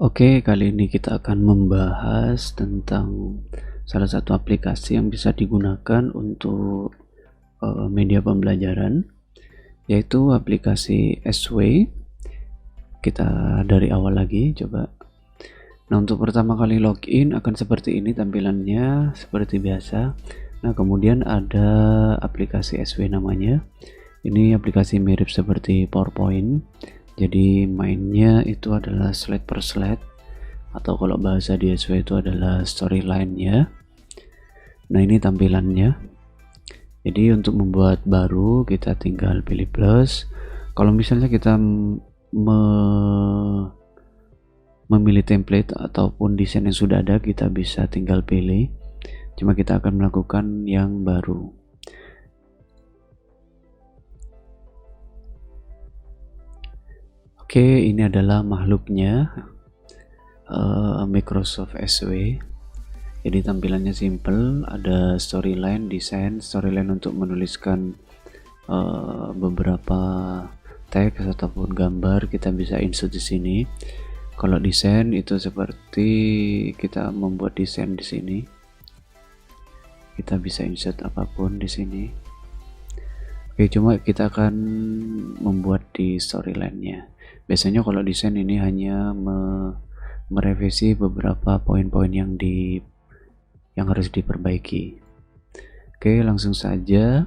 Oke, kali ini kita akan membahas tentang salah satu aplikasi yang bisa digunakan untuk media pembelajaran, yaitu aplikasi S-Way. Kita dari awal lagi coba. Nah, untuk pertama kali login akan seperti ini tampilannya, seperti biasa. Nah, kemudian ada aplikasi S-Way namanya. Ini aplikasi mirip seperti PowerPoint. Jadi mainnya itu adalah slide per slide, atau kalau bahasa di S-Way itu adalah storyline-nya. Nah, ini tampilannya. Jadi untuk membuat baru kita tinggal pilih plus. Kalau misalnya kita memilih template ataupun desain yang sudah ada, kita bisa tinggal pilih. Cuma kita akan melakukan yang baru. Oke, ini adalah makhluknya, Microsoft S-Way. Jadi tampilannya simple, ada storyline, desain, storyline untuk menuliskan beberapa teks ataupun gambar, kita bisa insert di sini. Kalau desain itu seperti kita membuat desain di sini. Kita bisa insert apapun di sini. Oke, cuma kita akan membuat di storyline-nya. Biasanya kalau desain ini hanya merevisi beberapa poin-poin yang harus diperbaiki. Oke, langsung saja.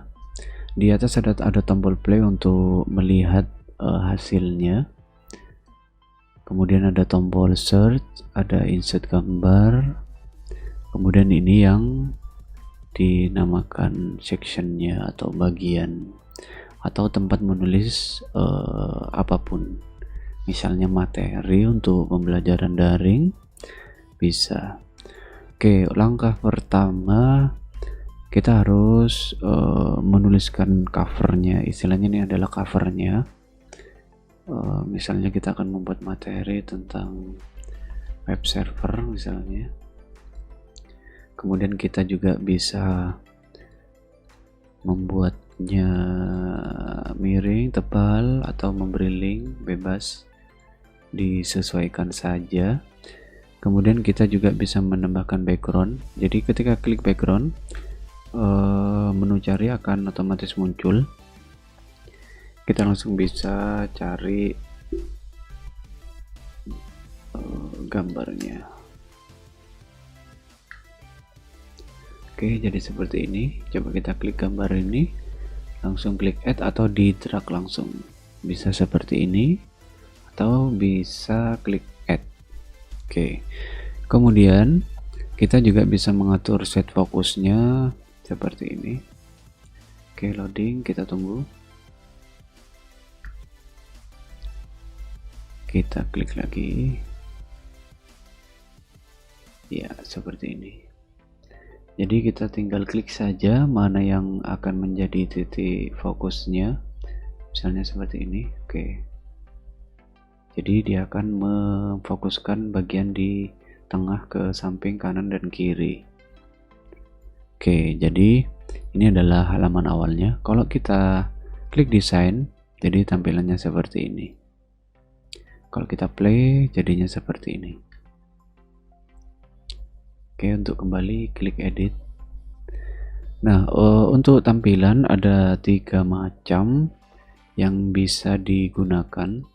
Di atas ada tombol play untuk melihat hasilnya. Kemudian ada tombol search, ada insert gambar. Kemudian ini yang dinamakan sectionnya atau bagian atau tempat menulis apapun. Misalnya materi untuk pembelajaran daring bisa. Oke, langkah pertama kita harus menuliskan covernya. Istilahnya ini adalah covernya. Misalnya kita akan membuat materi tentang web server misalnya. Kemudian kita juga bisa membuatnya miring, tebal, atau memberi link, bebas, disesuaikan saja. Kemudian kita juga bisa menambahkan background. Jadi ketika klik background, menu cari akan otomatis muncul. Kita langsung bisa cari gambarnya. Oke, jadi seperti ini. Coba kita klik gambar ini, langsung klik add atau di drag langsung. Bisa seperti ini atau bisa klik add. Oke, kemudian kita juga bisa mengatur set fokusnya seperti ini. Oke, loading, kita tunggu. Kita klik lagi. Ya, seperti ini. Jadi kita tinggal klik saja mana yang akan menjadi titik fokusnya. Misalnya seperti ini. Oke. Jadi dia akan memfokuskan bagian di tengah, ke samping, kanan, dan kiri. Oke, jadi ini adalah halaman awalnya. Kalau kita klik desain, jadi tampilannya seperti ini. Kalau kita play, jadinya seperti ini. Oke, untuk kembali klik edit. Nah, untuk tampilan ada 3 macam yang bisa digunakan.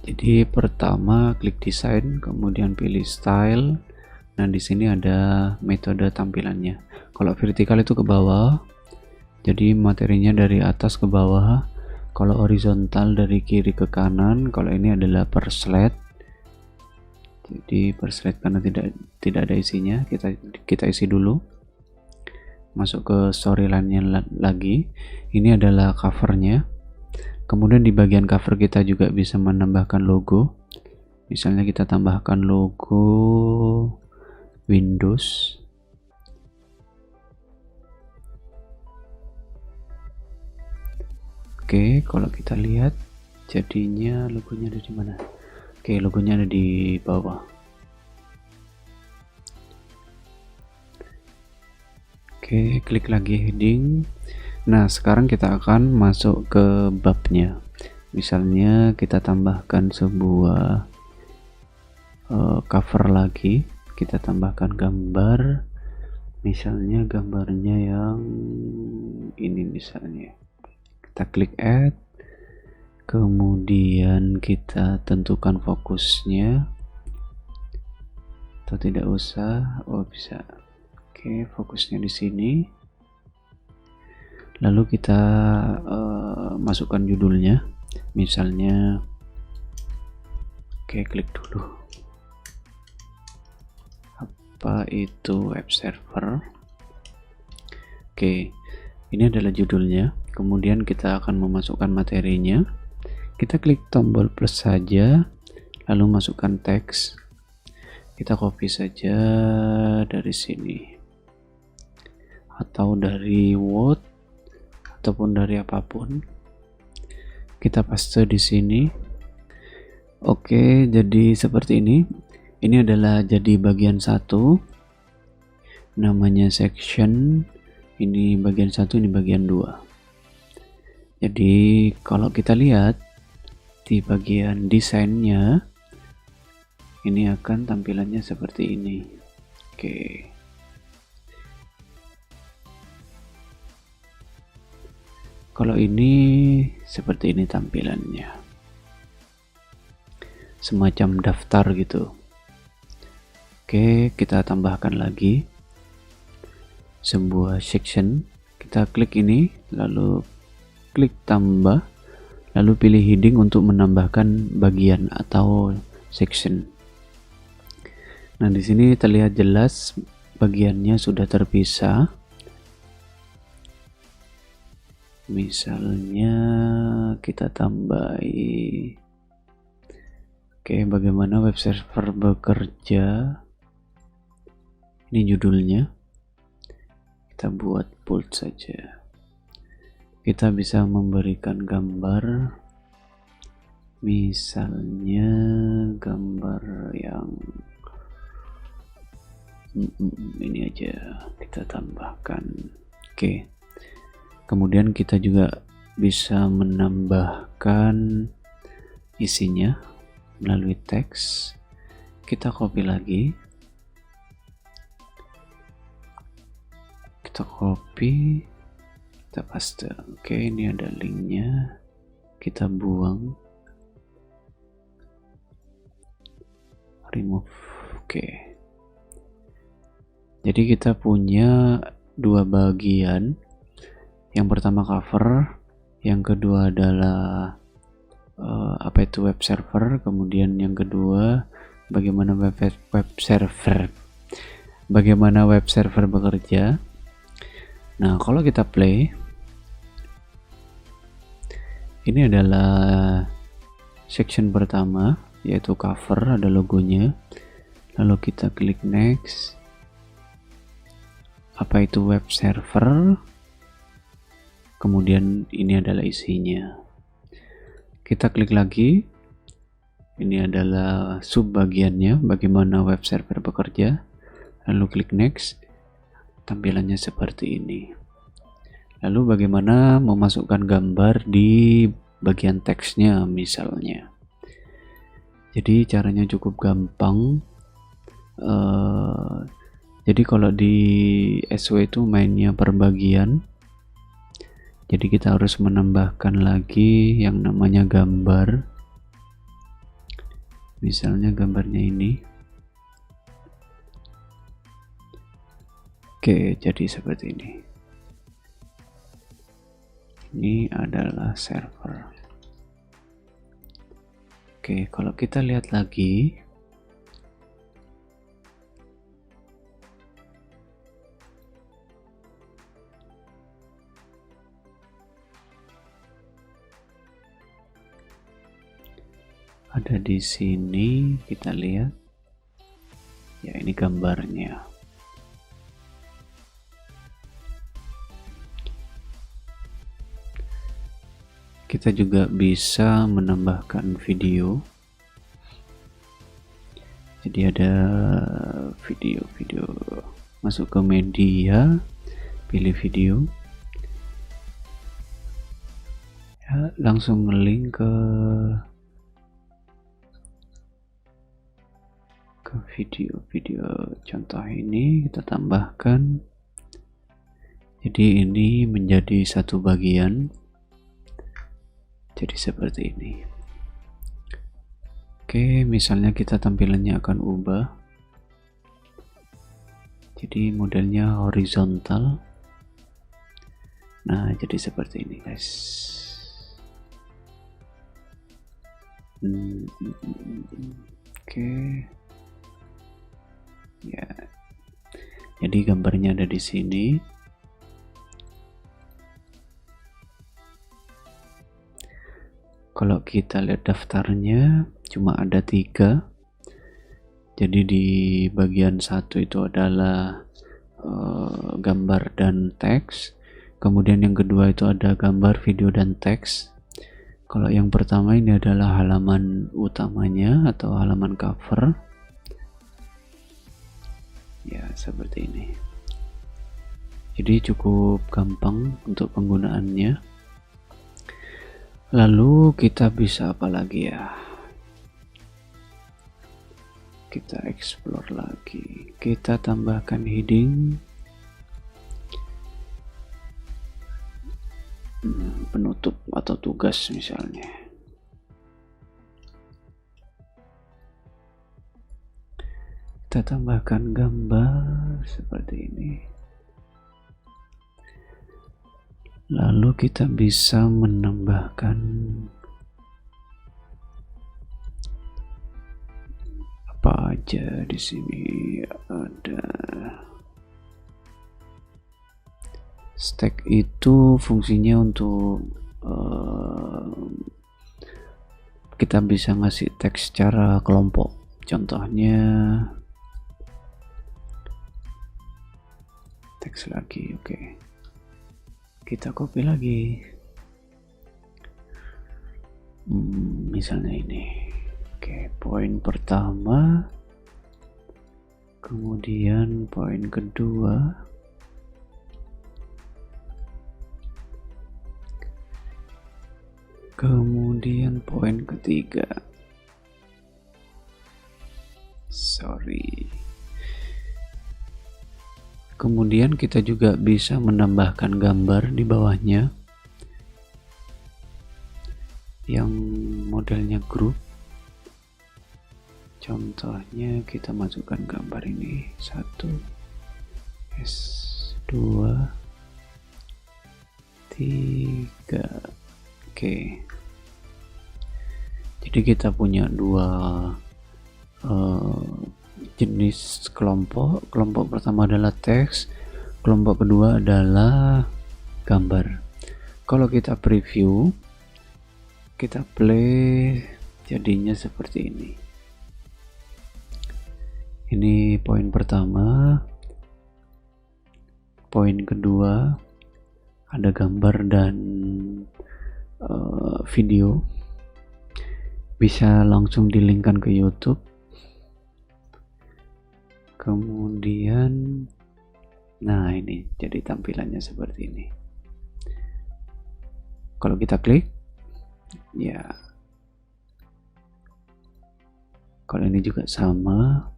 Jadi pertama klik desain, kemudian pilih style. Nah, di sini ada metode tampilannya. Kalau vertikal itu ke bawah, jadi materinya dari atas ke bawah. Kalau horizontal dari kiri ke kanan. Kalau ini adalah per slide. Jadi per slide karena tidak ada isinya, kita isi dulu. Masuk ke storyline-nya lagi. Ini adalah covernya. Kemudian di bagian cover kita juga bisa menambahkan logo. Misalnya kita tambahkan logo Windows. Oke, kalau kita lihat jadinya logonya ada di mana? Oke, logonya ada di bawah. Oke, klik lagi heading. Nah, sekarang kita akan masuk ke babnya. Misalnya kita tambahkan sebuah cover lagi, kita tambahkan gambar, misalnya gambarnya yang ini misalnya. Kita klik add, kemudian kita tentukan fokusnya, atau tidak usah, oh bisa. Oke, fokusnya di sini. Lalu kita masukkan judulnya, misalnya, oke, klik dulu. Apa itu web server? Oke, ini adalah judulnya. Kemudian kita akan memasukkan materinya. Kita klik tombol plus saja, lalu masukkan teks. Kita copy saja dari sini, atau dari Word, ataupun dari apapun. Kita paste di sini. Oke, jadi seperti ini. Ini adalah jadi bagian 1, namanya section. Ini bagian 1, ini bagian 2. Jadi kalau kita lihat di bagian desainnya, ini akan tampilannya seperti ini. Oke. Kalau ini seperti ini tampilannya, semacam daftar gitu. Oke, kita tambahkan lagi sebuah section. Kita klik ini, lalu klik tambah, lalu pilih heading untuk menambahkan bagian atau section. Nah, di sini terlihat jelas bagiannya sudah terpisah. Misalnya kita tambahi, oke, bagaimana web server bekerja. Ini judulnya, kita buat bold saja. Kita bisa memberikan gambar, misalnya gambar yang ini aja, kita tambahkan. Oke. Kemudian kita juga bisa menambahkan isinya melalui teks. Kita copy lagi, kita copy, kita paste. Oke, ini ada linknya, kita buang, remove. Oke, jadi kita punya dua bagian. Yang pertama cover, yang kedua adalah apa itu web server, kemudian yang kedua bagaimana web server bekerja. Nah, kalau kita play, ini adalah section pertama, yaitu cover, ada logonya. Lalu kita klik next. Apa itu web server? Kemudian ini adalah isinya. Kita klik lagi. Ini adalah sub bagiannya, bagaimana web server bekerja. Lalu klik next. Tampilannya seperti ini. Lalu bagaimana memasukkan gambar di bagian teksnya misalnya. Jadi caranya cukup gampang. Jadi kalau di SW itu mainnya per bagian. Jadi kita harus menambahkan lagi yang namanya gambar. Misalnya gambarnya ini. Oke, jadi seperti ini. Ini adalah server. Oke, kalau kita lihat lagi, ada di sini, kita lihat. Ya, ini gambarnya. Kita juga bisa menambahkan video. Jadi ada video, masuk ke media, pilih video. langsung ngelink ke video contoh ini, kita tambahkan. Jadi ini menjadi satu bagian, jadi seperti ini. Oke, misalnya kita tampilannya akan ubah, jadi modelnya horizontal. Nah, jadi seperti ini guys. Oke. Ya, jadi gambarnya ada di sini. Kalau kita lihat daftarnya cuma ada 3. Jadi di bagian 1 itu adalah gambar dan teks. Kemudian yang kedua itu ada gambar, video, dan teks. Kalau yang pertama ini adalah halaman utamanya atau halaman cover. Ya, seperti ini. Jadi cukup gampang untuk penggunaannya. Lalu kita bisa apa lagi ya? Kita explore lagi. Kita tambahkan heading, penutup atau tugas misalnya. Kita tambahkan gambar seperti ini. Lalu kita bisa menambahkan apa aja di sini. Ada stack, itu fungsinya untuk kita bisa ngasih teks secara kelompok. Contohnya teks lagi, oke. Kita copy lagi, misalnya ini. Oke, poin pertama, kemudian poin kedua, kemudian poin ketiga. Kemudian kita juga bisa menambahkan gambar di bawahnya yang modelnya grup. Contohnya kita masukkan gambar ini 1 S2 3. Oke. Jadi kita punya 2 jenis kelompok. Kelompok pertama adalah teks, kelompok kedua adalah gambar. Kalau kita preview, kita play, jadinya seperti ini. Ini poin pertama. Poin kedua ada gambar dan video, bisa langsung dilinkkan ke YouTube. Kemudian, nah ini jadi tampilannya seperti ini. Kalau kita klik, ya, kalau ini juga sama.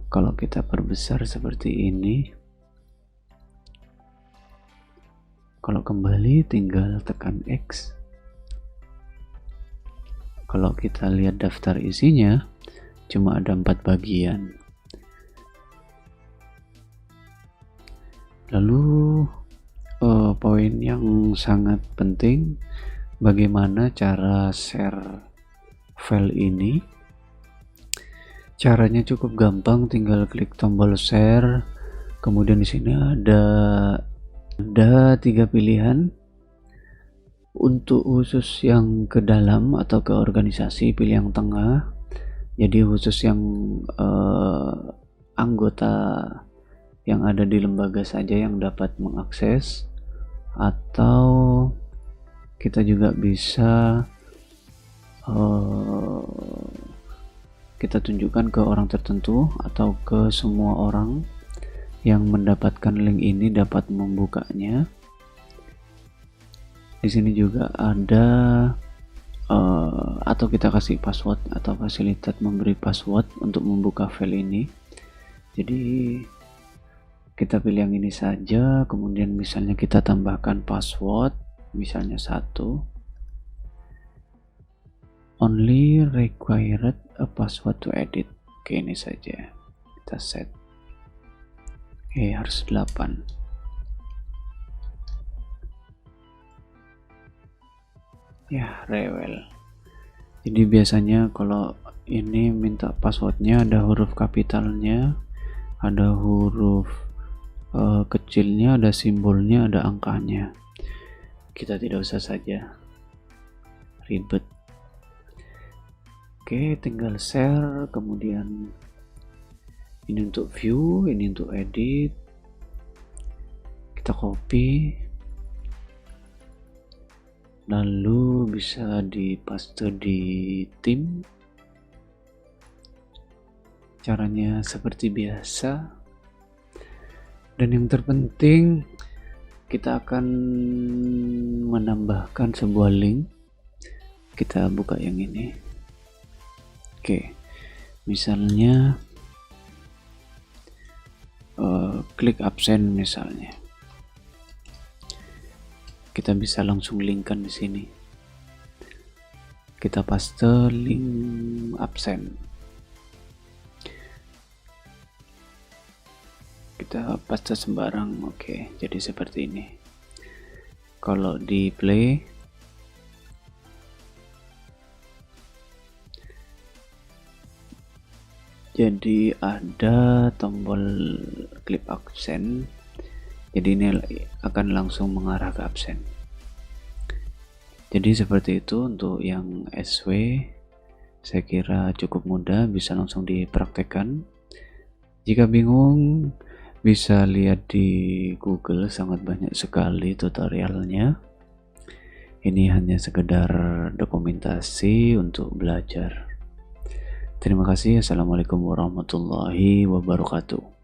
Kalau kita perbesar seperti ini, kalau kembali tinggal tekan X. Kalau kita lihat daftar isinya, cuma ada 4 bagian. Lalu poin yang sangat penting, bagaimana cara share file ini. Caranya cukup gampang, tinggal klik tombol share. Kemudian di sini ada 3 pilihan. Untuk khusus yang ke dalam atau ke organisasi, pilih yang tengah. Jadi khusus yang anggota yang ada di lembaga saja yang dapat mengakses, atau kita juga bisa kita tunjukkan ke orang tertentu atau ke semua orang yang mendapatkan link ini dapat membukanya. Di sini juga ada atau kita kasih password atau fasilitas memberi password untuk membuka file ini. Jadi kita pilih yang ini saja, kemudian misalnya kita tambahkan password, misalnya 1. Only required a password to edit. Oke, ini saja kita set. Oke, harus 8. Ya, rewel. Jadi biasanya kalau ini minta passwordnya ada huruf kapitalnya, ada huruf kecilnya, ada simbolnya, ada angkanya. Kita tidak usah saja ribet. Oke, tinggal share, kemudian ini untuk view, ini untuk edit. Kita copy, lalu bisa dipaste di tim. Caranya seperti biasa, dan yang terpenting kita akan menambahkan sebuah link. Kita buka yang ini. Oke, misalnya klik absen misalnya, kita bisa langsung linkkan di sini. Kita paste link absen. Kita paste sembarang. Oke, jadi seperti ini. Kalau di play, jadi ada tombol klik absen, jadi ini akan langsung mengarah ke absen. Jadi seperti itu untuk yang SW. Saya kira cukup mudah, bisa langsung dipraktekkan. Jika bingung, bisa lihat di Google, sangat banyak sekali tutorialnya. Ini hanya sekedar dokumentasi untuk belajar. Terima kasih. Assalamualaikum warahmatullahi wabarakatuh.